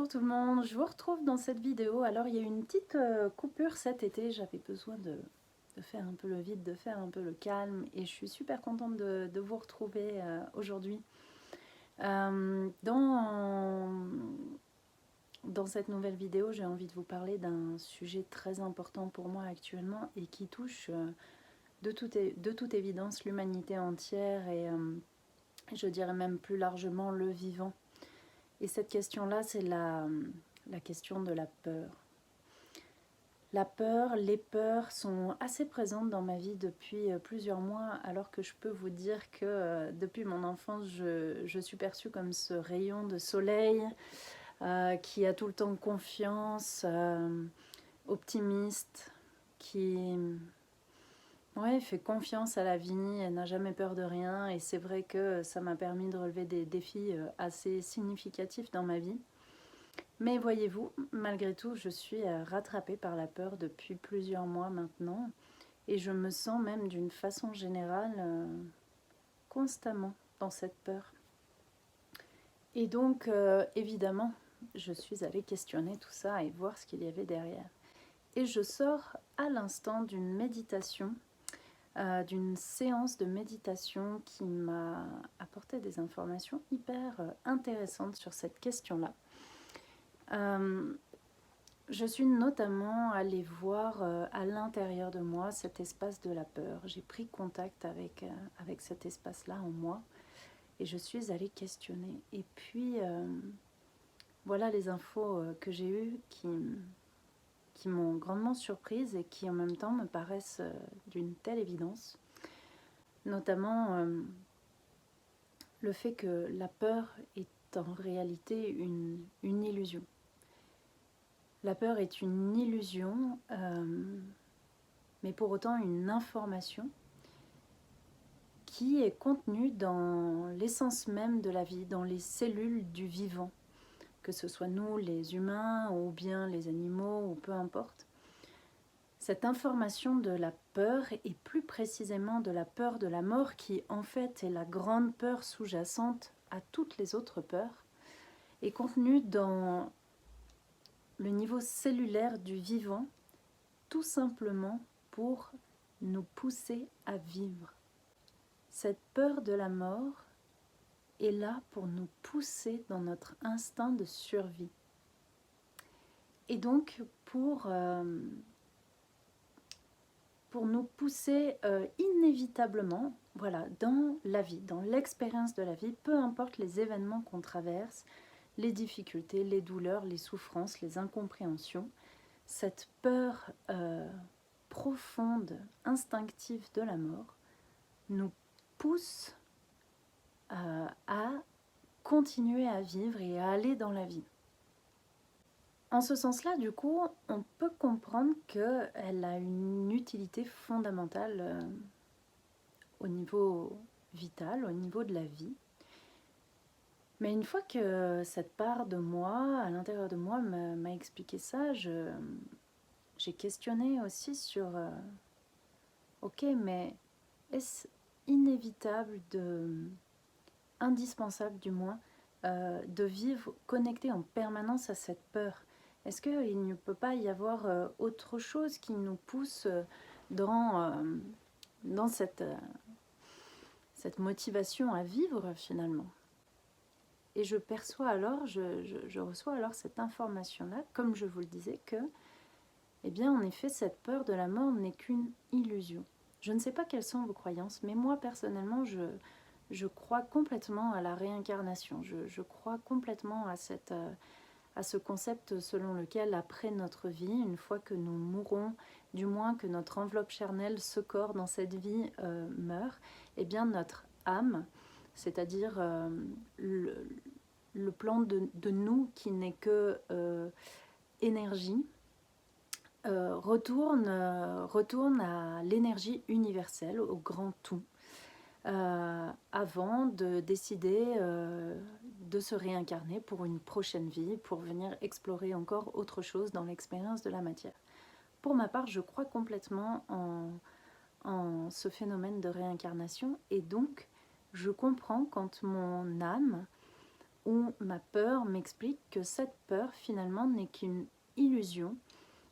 tout le monde, je vous retrouve dans cette vidéo. Alors il y a eu une petite coupure cet été, j'avais besoin de faire un peu le vide, de faire un peu le calme et je suis super contente de vous retrouver aujourd'hui. Dans cette nouvelle vidéo, j'ai envie de vous parler d'un sujet très important pour moi actuellement et qui touche de toute évidence l'humanité entière et je dirais même plus largement le vivant. Et cette question-là, c'est la question de la peur. La peur, les peurs sont assez présentes dans ma vie depuis plusieurs mois, alors que je peux vous dire que depuis mon enfance, je suis perçue comme ce rayon de soleil qui a tout le temps confiance, optimiste, qui fait confiance à la vie, elle n'a jamais peur de rien. Et c'est vrai que ça m'a permis de relever des défis assez significatifs dans ma vie. Mais voyez-vous, malgré tout, je suis rattrapée par la peur depuis plusieurs mois maintenant. Et je me sens même d'une façon générale constamment dans cette peur. Et donc, évidemment, je suis allée questionner tout ça et voir ce qu'il y avait derrière. Et je sors à l'instant d'une méditation, d'une séance de méditation qui m'a apporté des informations hyper intéressantes sur cette question-là. Je suis notamment allée voir à l'intérieur de moi cet espace de la peur. J'ai pris contact avec cet espace-là en moi et je suis allée questionner. Et puis, voilà les infos que j'ai eues qui m'ont grandement surprise et qui en même temps me paraissent d'une telle évidence. Notamment le fait que la peur est en réalité une illusion. La peur est une illusion, mais pour autant une information qui est contenue dans l'essence même de la vie, dans les cellules du vivant, que ce soit nous, les humains, ou bien les animaux, ou peu importe. Cette information de la peur, et plus précisément de la peur de la mort, qui en fait est la grande peur sous-jacente à toutes les autres peurs, est contenue dans le niveau cellulaire du vivant, tout simplement pour nous pousser à vivre. Cette peur de la mort est là pour nous pousser dans notre instinct de survie. Et donc pour nous pousser inévitablement, voilà, dans la vie, dans l'expérience de la vie, peu importe les événements qu'on traverse, les difficultés, les douleurs, les souffrances, les incompréhensions, cette peur profonde, instinctive de la mort nous pousse à continuer à vivre et à aller dans la vie. En ce sens-là, du coup, on peut comprendre qu'elle a une utilité fondamentale au niveau vital, au niveau de la vie. Mais une fois que cette part de moi, à l'intérieur de moi, m'a expliqué ça, j'ai questionné aussi sur ok, mais est-ce inévitable, indispensable du moins, de vivre connecté en permanence à cette peur? Est-ce qu'il ne peut pas y avoir autre chose qui nous pousse dans cette motivation à vivre finalement? Et je perçois alors, je reçois alors cette information-là, comme je vous le disais, que, eh bien, en effet, cette peur de la mort n'est qu'une illusion. Je ne sais pas quelles sont vos croyances, mais moi, personnellement, je crois complètement à la réincarnation. Je crois complètement à ce concept selon lequel, après notre vie, une fois que nous mourrons, du moins que notre enveloppe charnelle, ce corps dans cette vie meurt, eh bien, notre âme, c'est-à-dire le plan de nous qui n'est que énergie, retourne à l'énergie universelle, au grand tout, avant de décider de se réincarner pour une prochaine vie, pour venir explorer encore autre chose dans l'expérience de la matière. Pour ma part, je crois complètement en ce phénomène de réincarnation, et donc je comprends quand mon âme où ma peur m'explique que cette peur finalement n'est qu'une illusion,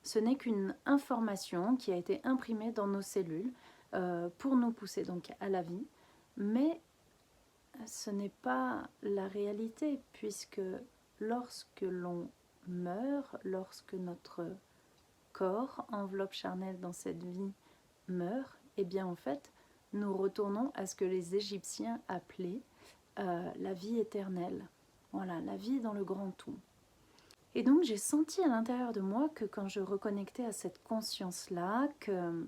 ce n'est qu'une information qui a été imprimée dans nos cellules pour nous pousser donc à la vie, mais ce n'est pas la réalité, puisque lorsque l'on meurt, lorsque notre corps, enveloppe charnelle dans cette vie, meurt, et bien en fait, nous retournons à ce que les Égyptiens appelaient la vie éternelle. Voilà, la vie dans le grand tout. Et donc j'ai senti à l'intérieur de moi que quand je reconnectais à cette conscience-là, que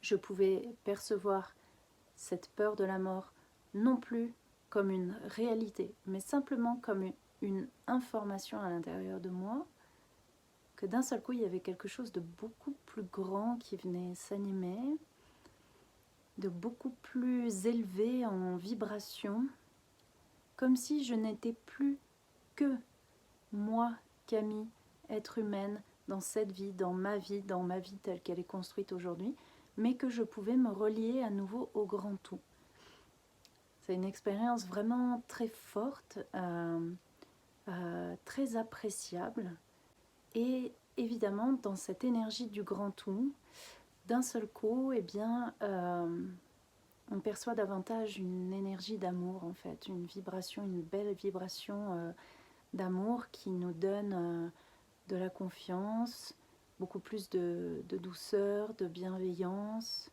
je pouvais percevoir cette peur de la mort non plus comme une réalité, mais simplement comme une information à l'intérieur de moi, que d'un seul coup il y avait quelque chose de beaucoup plus grand qui venait s'animer, de beaucoup plus élevé en vibration, comme si je n'étais plus que moi, Camille, être humaine, dans cette vie, dans ma vie telle qu'elle est construite aujourd'hui, mais que je pouvais me relier à nouveau au grand tout. C'est une expérience vraiment très forte, très appréciable, et évidemment dans cette énergie du grand tout, d'un seul coup, eh bien, on perçoit davantage une énergie d'amour en fait, une vibration, une belle vibration d'amour qui nous donne de la confiance, beaucoup plus de douceur, de bienveillance,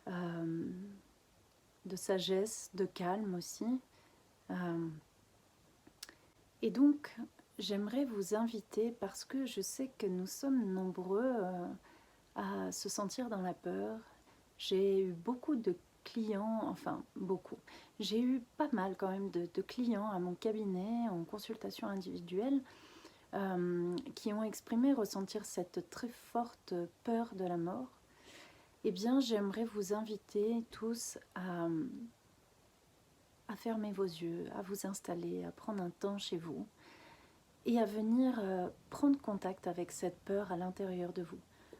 de sagesse, de calme aussi. Et donc, j'aimerais vous inviter, parce que je sais que nous sommes nombreux à se sentir dans la peur. J'ai eu beaucoup de clients, enfin beaucoup, j'ai eu pas mal quand même de clients à mon cabinet en consultation individuelle qui ont exprimé ressentir cette très forte peur de la mort. Eh bien, j'aimerais vous inviter tous à fermer vos yeux, à vous installer, à prendre un temps chez vous et à venir prendre contact avec cette peur à l'intérieur de vous.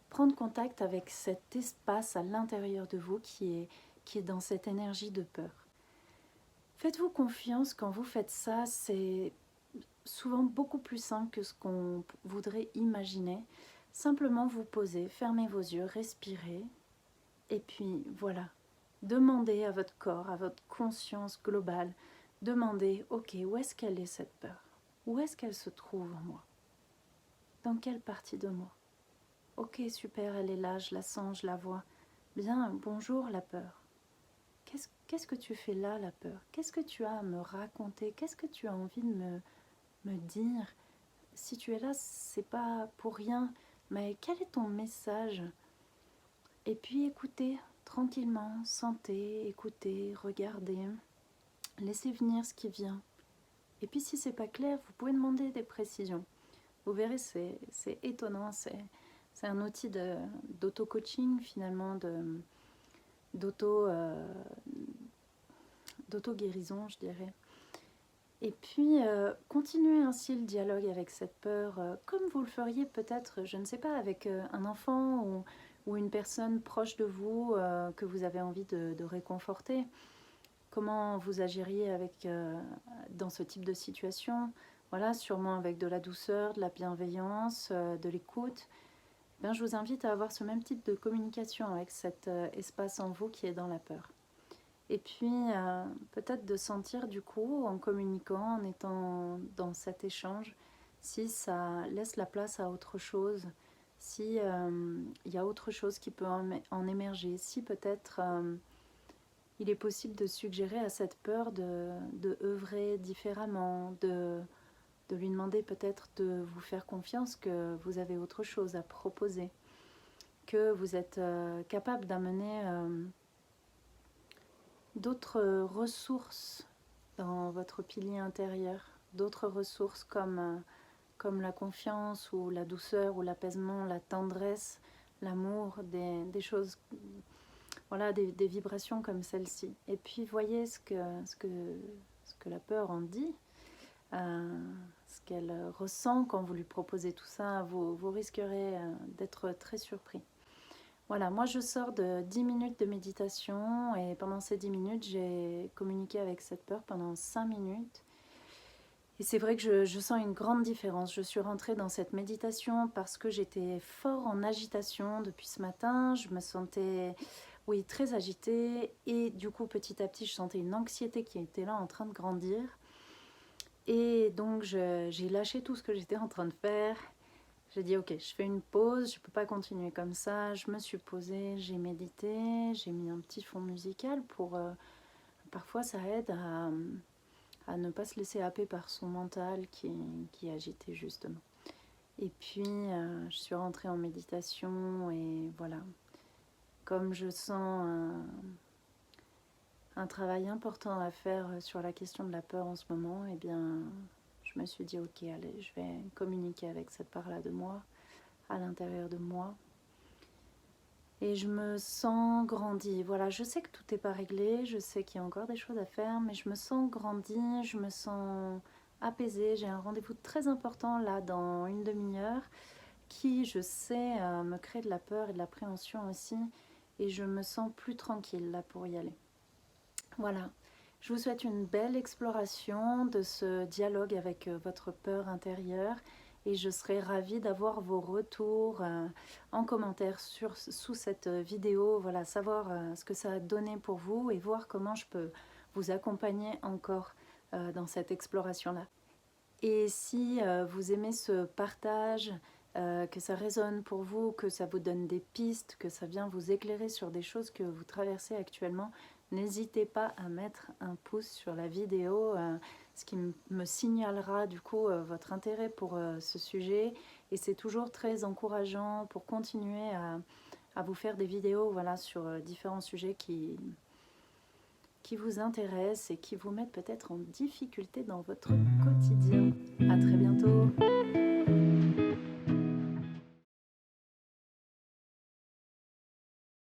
Prendre contact avec cet espace à l'intérieur de vous qui est dans cette énergie de peur. Faites-vous confiance quand vous faites ça, c'est souvent beaucoup plus simple que ce qu'on voudrait imaginer. Simplement vous posez, fermez vos yeux, respirez, et puis voilà. Demandez à votre corps, à votre conscience globale, demandez, ok, où est-ce qu'elle est cette peur? Où est-ce qu'elle se trouve en moi? Dans quelle partie de moi? Ok, super, elle est là, je la sens, je la vois. Bien, bonjour la peur. Qu'est-ce que tu fais là, la peur? Qu'est-ce que tu as à me raconter? Qu'est-ce que tu as envie de me dire? Si tu es là, c'est pas pour rien, mais quel est ton message? Et puis écoutez tranquillement, sentez, écoutez, regardez, laissez venir ce qui vient. Et puis si c'est pas clair, vous pouvez demander des précisions. Vous verrez, c'est étonnant, c'est un outil d'auto-coaching finalement, d'auto-guérison, je dirais. Et puis, continuez ainsi le dialogue avec cette peur, comme vous le feriez peut-être, je ne sais pas, avec un enfant ou une personne proche de vous que vous avez envie de réconforter. Comment vous agiriez dans ce type de situation? Voilà, sûrement avec de la douceur, de la bienveillance, de l'écoute. Ben, je vous invite à avoir ce même type de communication avec cet espace en vous qui est dans la peur. Et puis, peut-être de sentir du coup, en communiquant, en étant dans cet échange, si ça laisse la place à autre chose, si y a autre chose qui peut en émerger, si peut-être il est possible de suggérer à cette peur de œuvrer différemment, de lui demander peut-être de vous faire confiance que vous avez autre chose à proposer, que vous êtes capable d'amener d'autres ressources dans votre pilier intérieur, d'autres ressources comme la confiance ou la douceur ou l'apaisement, la tendresse, l'amour, des choses, voilà, des vibrations comme celle-ci. Et puis voyez ce que la peur en dit, ce qu'elle ressent quand vous lui proposez tout ça, vous risquerez d'être très surpris. Voilà, moi je sors de 10 minutes de méditation et pendant ces 10 minutes, j'ai communiqué avec cette peur pendant 5 minutes. Et c'est vrai que je sens une grande différence. Je suis rentrée dans cette méditation parce que j'étais fort en agitation depuis ce matin. Je me sentais, oui, très agitée. Et du coup, petit à petit, je sentais une anxiété qui était là en train de grandir. Et donc, j'ai lâché tout ce que j'étais en train de faire. J'ai dit, ok, je fais une pause, je ne peux pas continuer comme ça. Je me suis posée, j'ai médité, j'ai mis un petit fond musical pour... parfois, ça aide à ne pas se laisser happer par son mental qui est agité justement. Et puis, je suis rentrée en méditation et voilà. Comme je sens un travail important à faire sur la question de la peur en ce moment, eh bien, je me suis dit, ok, allez, je vais communiquer avec cette part-là de moi, à l'intérieur de moi. Et je me sens grandie. Voilà, je sais que tout n'est pas réglé, je sais qu'il y a encore des choses à faire, mais je me sens grandie, je me sens apaisée. J'ai un rendez-vous très important là dans une demi-heure qui, je sais, me crée de la peur et de l'appréhension aussi. Et je me sens plus tranquille là pour y aller. Voilà. Je vous souhaite une belle exploration de ce dialogue avec votre peur intérieure et je serai ravie d'avoir vos retours en commentaire sous cette vidéo, voilà, savoir ce que ça a donné pour vous et voir comment je peux vous accompagner encore dans cette exploration-là. Et si vous aimez ce partage, que ça résonne pour vous, que ça vous donne des pistes, que ça vient vous éclairer sur des choses que vous traversez actuellement, n'hésitez pas à mettre un pouce sur la vidéo, ce qui me signalera du coup votre intérêt pour ce sujet. Et c'est toujours très encourageant pour continuer à vous faire des vidéos, voilà, sur différents sujets qui vous intéressent et qui vous mettent peut-être en difficulté dans votre quotidien. À très bientôt.